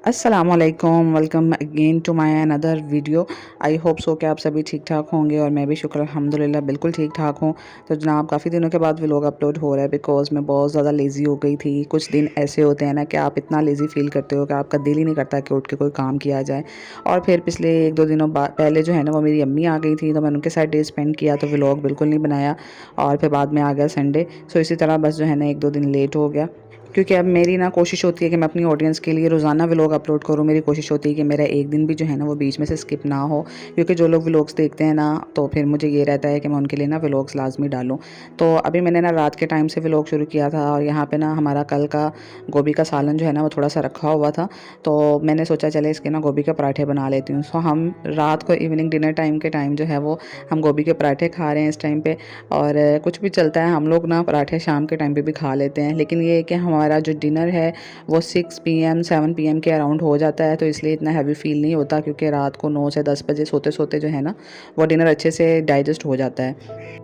अस्सलामुअलैकुम, welcome again to my another video. I hope so कि आप सभी ठीक ठाक होंगे और मैं भी शुक्र अल्हम्दुलिल्लाह बिल्कुल ठीक ठाक हूँ। तो जनाब काफ़ी दिनों के बाद व्लॉग अपलोड हो रहा है बिकॉज़ मैं बहुत ज़्यादा लेज़ी हो गई थी। कुछ दिन ऐसे होते हैं ना कि आप इतना लेज़ी फ़ील करते हो कि आपका दिल ही नहीं करता कि उठ के कोई काम किया जाए। और फिर पिछले 1-2 दिनों पहले जो है ना वो मेरी अम्मी आ गई थी, तो मैंने उनके साथ डे स्पेंड किया, तो व्लॉग बिल्कुल नहीं बनाया। और फिर बाद में आ गया संडे, सो इसी तरह बस जो है ना 1-2 दिन लेट हो गया। क्योंकि अब मेरी ना कोशिश होती है कि मैं अपनी ऑडियंस के लिए रोज़ाना व्लॉग अपलोड करूँ। मेरी कोशिश होती है कि मेरा एक दिन भी जो है ना वो बीच में से स्किप ना हो, क्योंकि जो लोग व्लॉग्स देखते हैं ना तो फिर मुझे ये रहता है कि मैं उनके लिए ना व्लॉग्स लाज़मी डालूँ। तो अभी मैंने ना रात के टाइम से व्लॉग शुरू किया था और यहाँ पे ना हमारा कल का गोभी का सालन जो है ना वो थोड़ा सा रखा हुआ था, तो मैंने सोचा चले इसके ना गोभी के पराठे बना लेती हूँ। सो हम रात को इवनिंग डिनर टाइम के टाइम जो है वो हम गोभी के पराठे खा रहे हैं इस टाइम पे। और कुछ भी चलता है, हम लोग ना पराठे शाम के टाइम पे भी खा लेते हैं, लेकिन ये है कि हमारा जो डिनर है वो 6 पीएम 7 पीएम के अराउंड हो जाता है, तो इसलिए इतना हैवी फील नहीं होता, क्योंकि रात को 9 से 10 बजे सोते सोते जो है ना वो डिनर अच्छे से डाइजेस्ट हो जाता है।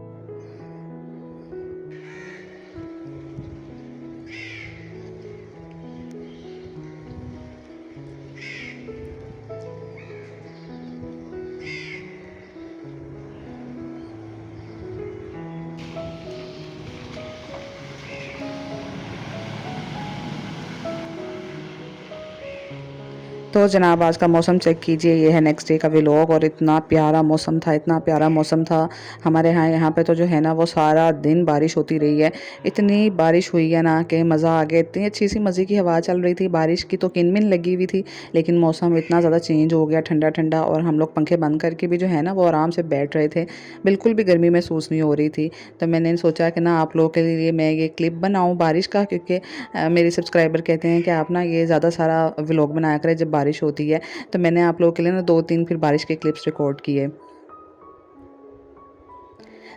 तो जनाब आज का मौसम चेक कीजिए, ये है नेक्स्ट डे का व्लॉग। और इतना प्यारा मौसम था, इतना प्यारा मौसम था हमारे यहाँ पे तो जो है ना वो सारा दिन बारिश होती रही है। इतनी बारिश हुई है ना कि मज़ा आ गया। इतनी अच्छी सी मज़े की हवा चल रही थी, बारिश की तो किनमिन लगी हुई थी, लेकिन मौसम इतना ज़्यादा चेंज हो गया, ठंडा ठंडा। और हम लोग पंखे बंद करके भी जो है ना वो आराम से बैठ रहे थे, बिल्कुल भी गर्मी महसूस नहीं हो रही थी। तो मैंने सोचा कि ना आप लोगों के लिए मैं ये क्लिप बनाऊँ बारिश का, क्योंकि मेरे सब्सक्राइबर कहते हैं कि आप ना ये ज़्यादा सारा व्लॉग बनाया करें जब बारिश होती है। तो मैंने आप लोगों के लिए ना 2-3 फिर बारिश के क्लिप्स रिकॉर्ड किए।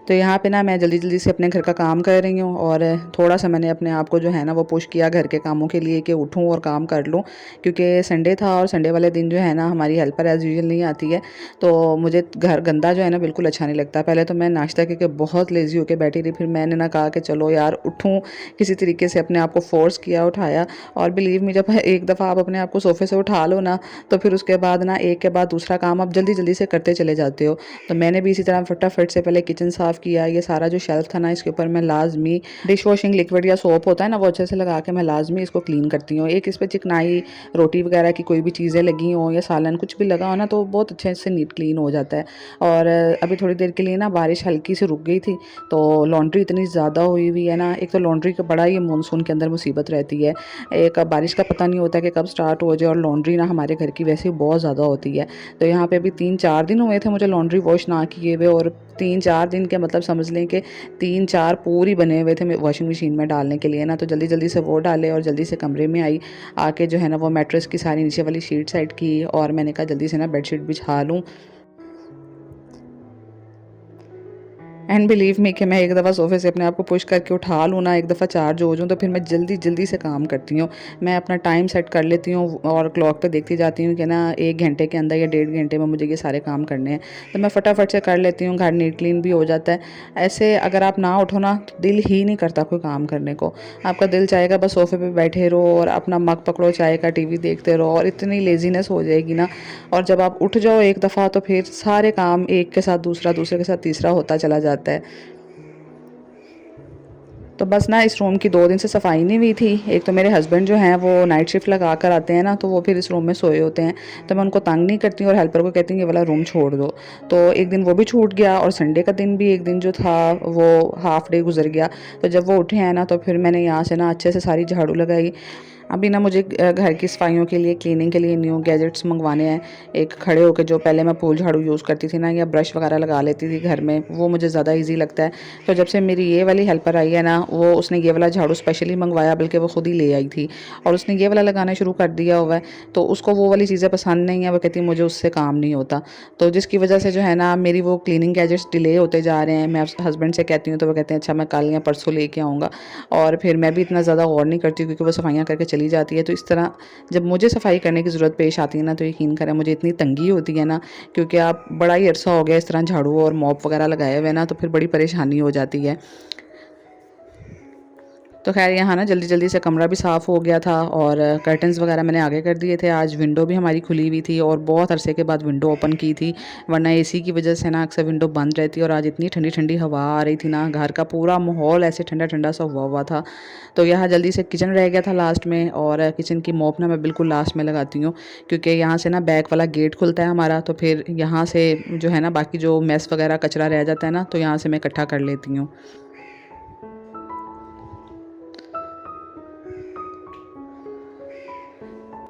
तो यहाँ पे ना मैं जल्दी-जल्दी से अपने घर का काम कर रही हूँ, और थोड़ा-सा मैंने अपने आप को जो है ना वो पुश किया घर के कामों के लिए कि उठूँ और काम कर लूँ, क्योंकि संडे था और संडे वाले दिन जो है ना हमारी हेल्पर एज़ यूजुअल नहीं आती है। तो मुझे घर गंदा जो है ना बिल्कुल अच्छा नहीं लगता। पहले तो मैं नाश्ता करके बहुत लेज़ी होके बैठी रही, फिर मैंने ना कहा कि चलो यार उठूँ, किसी तरीके से अपने आप को फ़ोर्स किया, उठाया। और बिलीव मी, जब एक दफ़ा आप अपने आप को सोफ़े से उठा लो ना, तो फिर उसके बाद ना एक के बाद दूसरा काम आप जल्दी-जल्दी से करते चले जाते हो। तो मैंने भी इसी तरह फटाफट से पहले किचन साफ़ किया। ये सारा जो शेल्फ़ था ना इसके ऊपर मैं लाज़मी डिश वॉशिंग लिक्विड या सोप होता है ना वो अच्छे से लगा के मैं लाज़मी इसको क्लीन करती हूँ। एक इस पे चिकनाई रोटी वगैरह की कोई भी चीज़ें लगी हों या सालन कुछ भी लगा हो ना तो बहुत अच्छे से नीट क्लीन हो जाता है। और अभी थोड़ी देर के लिए ना बारिश हल्की सी रुक गई थी, तो लॉन्ड्री इतनी ज़्यादा हुई हुई है ना। एक तो लॉन्ड्री का बड़ा ही मानसून के अंदर मुसीबत रहती है। एक बारिश का पता नहीं होता कि कब स्टार्ट हो जाए, और लॉन्ड्री ना हमारे घर की वैसे ही बहुत ज़्यादा होती है। तो यहाँ पे अभी 3-4 दिन हुए थे मुझे लॉन्ड्री वॉश ना किए हुए, और 3-4 दिन के मतलब समझ लें कि 3-4 पूरी बने हुए थे वॉशिंग मशीन में डालने के लिए ना। तो जल्दी-जल्दी से वो डाले और जल्दी से कमरे में आई। आके जो है ना वो मैट्रेस की सारी नीचे वाली शीट साइड की, और मैंने कहा जल्दी से ना बेडशीट बिछा लूँ। एंड बिलीव मी कि मैं एक दफ़ा सोफ़े से अपने आप को पुश करके उठा लूँ ना, एक दफ़ा चार्ज हो जाऊँ, तो फिर मैं जल्दी-जल्दी से काम करती हूँ। मैं अपना टाइम सेट कर लेती हूँ और क्लॉक पे देखती जाती हूँ कि ना 1 घंटे के अंदर या 1.5 घंटे में मुझे ये सारे काम करने हैं। तो मैं फटाफट से कर लेती हूँ, घर नीट क्लीन भी हो जाता है। ऐसे अगर आप ना उठो ना तो दिल ही नहीं करता कोई काम करने को। आपका दिल चाहेगा बस सोफ़े पे बैठे रहो और अपना मग पकड़ो चाय का, टीवी देखते रहो, और इतनी लेज़ीनेस हो जाएगी ना। और जब आप उठ जाओ एक दफ़ा तो फिर सारे काम एक के साथ दूसरा, दूसरे के साथ तीसरा होता चला जाता है। तो बस ना इस रूम की 2 दिन से सफाई नहीं हुई थी। एक तो मेरे हस्बैंड जो हैं वो नाइट शिफ्ट लगा कर आते हैं ना, तो वो फिर इस रूम में सोए होते हैं। तो मैं उनको तंग नहीं करती हूँ और हेल्पर को कहती हूँ ये वाला रूम छोड़ दो। तो एक दिन वो भी छूट गया, और संडे का दिन भी एक दिन जो था वो हाफ डे गुजर गया। तो जब वो उठे हैं ना तो फिर मैंने यहाँ से ना अच्छे से सारी झाड़ू लगाई। अभी ना मुझे घर की सफाइयों के लिए, क्लीनिंग के लिए न्यू गैजेट्स मंगवाने हैं। एक खड़े होकर, जो पहले मैं पूल झाड़ू यूज़ करती थी ना या ब्रश वगैरह लगा लेती थी घर में, वो मुझे ज़्यादा ईजी लगता है। तो जब से मेरी ये वाली हेल्पर आई है ना, वो उसने ये वाला झाड़ू स्पेशली मंगवाया, बल्कि वो खुद ही ले आई थी, और उसने ये वाला लगाना शुरू कर दिया हुआ है। तो उसको वो वाली चीज़ें पसंद नहीं है, वो कहती है मुझे उससे काम नहीं होता। तो जिसकी वजह से जो है ना मेरी वो क्लीनिंग गैजेट्स डिले होते जा रहे हैं। मैं हस्बैंड से कहती हूँ तो वो कहते हैं अच्छा मैं कल या परसों लेके आऊँगा, और फिर मैं भी इतना ज़्यादा गौर नहीं करती क्योंकि वो सफाइयाँ करके चली जाती है। तो इस तरह जब मुझे सफाई करने की ज़रूरत पेश आती है ना, तो यकीन करें मुझे इतनी तंगी होती है ना, क्योंकि आप बड़ा ही अरसा हो गया इस तरह झाड़ू और मॉप वगैरह लगाए हुए ना, तो फिर बड़ी परेशानी हो जाती है। तो खैर यहाँ ना जल्दी जल्दी से कमरा भी साफ़ हो गया था और कर्टन्स वगैरह मैंने आगे कर दिए थे। आज विंडो भी हमारी खुली हुई थी और बहुत अरसे के बाद विंडो ओपन की थी, वरना एसी की वजह से ना अक्सर विंडो बंद रहती और आज इतनी ठंडी ठंडी हवा आ रही थी ना, घर का पूरा माहौल ऐसे ठंडा ठंडा सा हुआ हुआ था। तो यहाँ जल्दी से किचन रह गया था लास्ट में, और किचन की मॉप ना मैं बिल्कुल लास्ट में लगाती हूँ, क्योंकि यहाँ से ना बैक वाला गेट खुलता है हमारा, तो फिर यहाँ से जो है ना बाकी जो मेस वगैरह कचरा रह जाता है ना, तो यहाँ से मैं इकट्ठा कर लेती हूँ।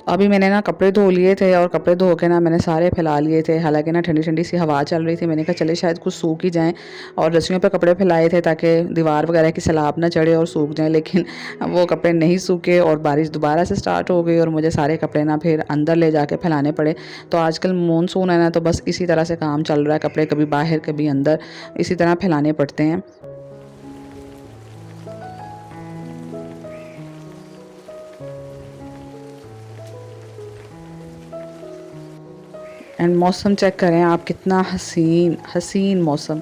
अभी मैंने ना कपड़े धो लिए थे और कपड़े धो के ना मैंने सारे फैला लिए थे। हालांकि ना ठंडी ठंडी सी हवा चल रही थी, मैंने कहा चले शायद कुछ सूख ही जाएं, और रस्सियों पे कपड़े फैलाए थे ताकि दीवार वगैरह की सलाब ना चढ़े और सूख जाएं, लेकिन वो कपड़े नहीं सूखे और बारिश दोबारा से स्टार्ट हो गई और मुझे सारे कपड़े ना फिर अंदर ले जाके फैलाने पड़े। तो आजकल मानसून है ना, तो बस इसी तरह से काम चल रहा है, कपड़े कभी बाहर कभी अंदर इसी तरह फैलाने पड़ते हैं। एंड मौसम चेक करें आप, कितना हसीन हसीन मौसम,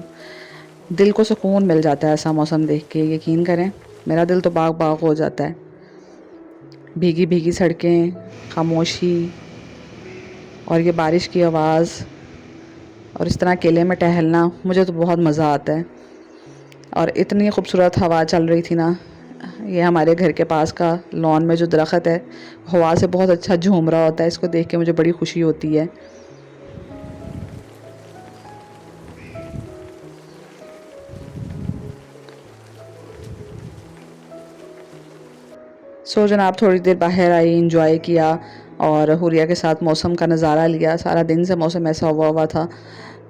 दिल को सुकून मिल जाता है ऐसा मौसम देख के, यकीन करें मेरा दिल तो बाग बाग हो जाता है। भीगी भीगी सड़कें, खामोशी और ये बारिश की आवाज़ और इस तरह अकेले में टहलना, मुझे तो बहुत मज़ा आता है। और इतनी खूबसूरत हवा चल रही थी ना, ये हमारे घर के पास का लॉन में जो दरख्त है, हवा से बहुत अच्छा झूम रहा होता है, इसको देख के मुझे बड़ी खुशी होती है। सो जनाब थोड़ी देर बाहर आई, इंजॉय किया और हुरिया के साथ मौसम का नज़ारा लिया। सारा दिन से मौसम ऐसा हुआ हुआ था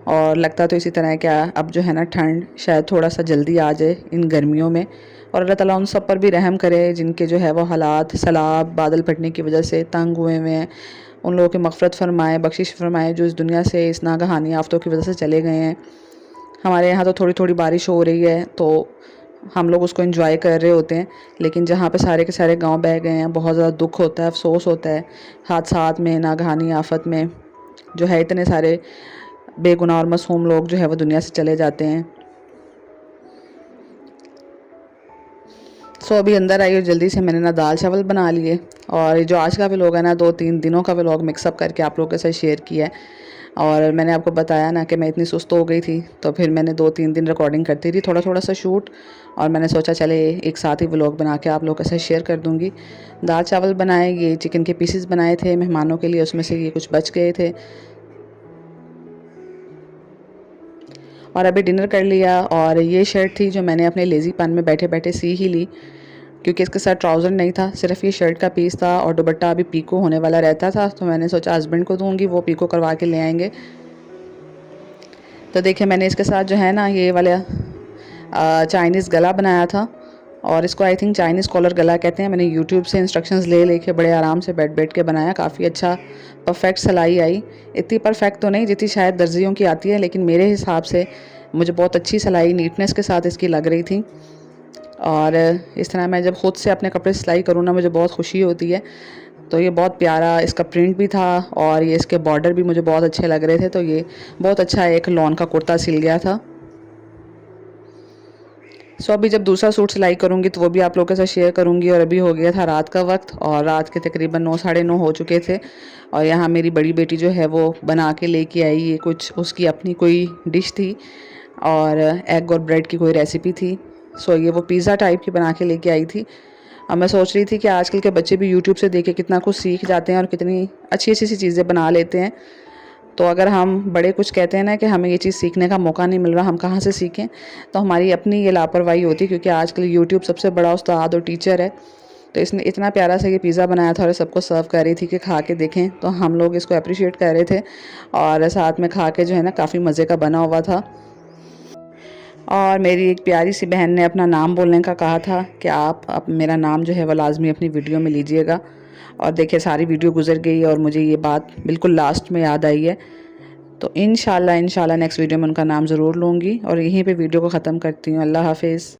और लगता तो इसी तरह क्या अब जो है ना ठंड शायद थोड़ा सा जल्दी आ जाए इन गर्मियों में, और अल्लाह ताला उन सब पर भी रहम करे जिनके जो है वो हालात सैलाब बादल फटने की वजह से तंग हुए हुए हैं। उन लोगों की मग़फ़िरत फ़रमाए, बख्शिश फ़रमाए जो इस दुनिया से इस नागहानी आफ़तों की वजह से चले गए हैं। हमारे यहाँ तो थोड़ी थोड़ी बारिश हो रही है तो हम लोग उसको एंजॉय कर रहे होते हैं, लेकिन जहाँ पे सारे के सारे गांव बह गए हैं बहुत ज़्यादा दुख होता है, अफसोस होता है। हादसात में, नागहानी आफत में जो है इतने सारे बेगुनाह और मासूम लोग जो है वो दुनिया से चले जाते हैं। सो अभी अंदर आई और जल्दी से मैंने ना दाल चावल बना लिए, और ये जो आज का व्लॉग है ना 2-3 दिनों का व्लॉग मिक्सअप करके आप लोगों के साथ शेयर किया है। और मैंने आपको बताया ना कि मैं इतनी सुस्त हो गई थी, तो फिर मैंने 2-3 दिन रिकॉर्डिंग करती थी थोड़ा थोड़ा सा शूट, और मैंने सोचा चले एक साथ ही व्लॉग बना के आप लोगों के साथ शेयर कर दूँगी। दाल चावल बनाए, ये चिकन के पीसेस बनाए थे मेहमानों के लिए, उसमें से ये कुछ बच गए थे। और अभी डिनर कर लिया, और ये शर्ट थी जो मैंने अपने लेज़ीपन में बैठे बैठे सी ही ली, क्योंकि इसके साथ ट्राउज़र नहीं था, सिर्फ ये शर्ट का पीस था और दुपट्टा अभी पीको होने वाला रहता था, तो मैंने सोचा हस्बैंड को दूंगी, वो पीको करवा के ले आएंगे। तो देखिए मैंने इसके साथ जो है ना ये वाला चाइनीज़ गला बनाया था, और इसको आई थिंक चाइनीज़ कॉलर गला कहते हैं। मैंने यूट्यूब से इंस्ट्रक्शंस ले लेके बड़े आराम से बैठ बैठ के बनाया, काफ़ी अच्छा परफेक्ट सिलाई आई। इतनी परफेक्ट तो नहीं जितनी शायद दर्जियों की आती है, लेकिन मेरे हिसाब से मुझे बहुत अच्छी सिलाई नीटनेस के साथ इसकी लग रही थी। और इस तरह मैं जब ख़ुद से अपने कपड़े सिलाई करूँ ना, मुझे बहुत खुशी होती है। तो ये बहुत प्यारा इसका प्रिंट भी था और ये इसके बॉर्डर भी मुझे बहुत अच्छे लग रहे थे, तो ये बहुत अच्छा एक लॉन का कुर्ता सिल गया था। सो अभी जब दूसरा सूट सिलाई करूँगी तो वो भी आप लोगों के साथ शेयर करूँगी। और अभी हो गया था रात का वक्त, और रात के तकरीबन 9 साढ़े 9 हो चुके थे, और यहाँ मेरी बड़ी बेटी जो है वो बना के लेके आई, ये कुछ उसकी अपनी कोई डिश थी और एग और ब्रेड की कोई रेसिपी थी। सो ये वो पिज़्ज़ा टाइप की बना के लेके आई थी। अब मैं सोच रही थी कि आजकल के बच्चे भी यूट्यूब से देख के कितना कुछ सीख जाते हैं और कितनी अच्छी अच्छी सी चीज़ें बना लेते हैं। तो अगर हम बड़े कुछ कहते हैं ना कि हमें ये चीज़ सीखने का मौका नहीं मिल रहा, हम कहाँ से सीखें, तो हमारी अपनी ये लापरवाही होती है, क्योंकि आजकल यूट्यूब सबसे बड़ा उस्ताद और टीचर है। तो इसने इतना प्यारा सा ये पिज़्ज़ा बनाया था और सबको सर्व कर रही थी कि खा के देखें, तो हम लोग इसको अप्रिशिएट कर रहे थे और साथ में खा के जो है ना काफ़ी मज़े का बना हुआ था। और मेरी एक प्यारी सी बहन ने अपना नाम बोलने का कहा था कि आप मेरा नाम जो है वो लाजमी अपनी वीडियो में लीजिएगा। और देखिए सारी वीडियो गुजर गई और मुझे ये बात बिल्कुल लास्ट में याद आई है। तो इंशाल्लाह नेक्स्ट वीडियो में उनका नाम ज़रूर लूँगी, और यहीं पे वीडियो को ख़त्म करती हूँ। अल्लाह हाफिज़।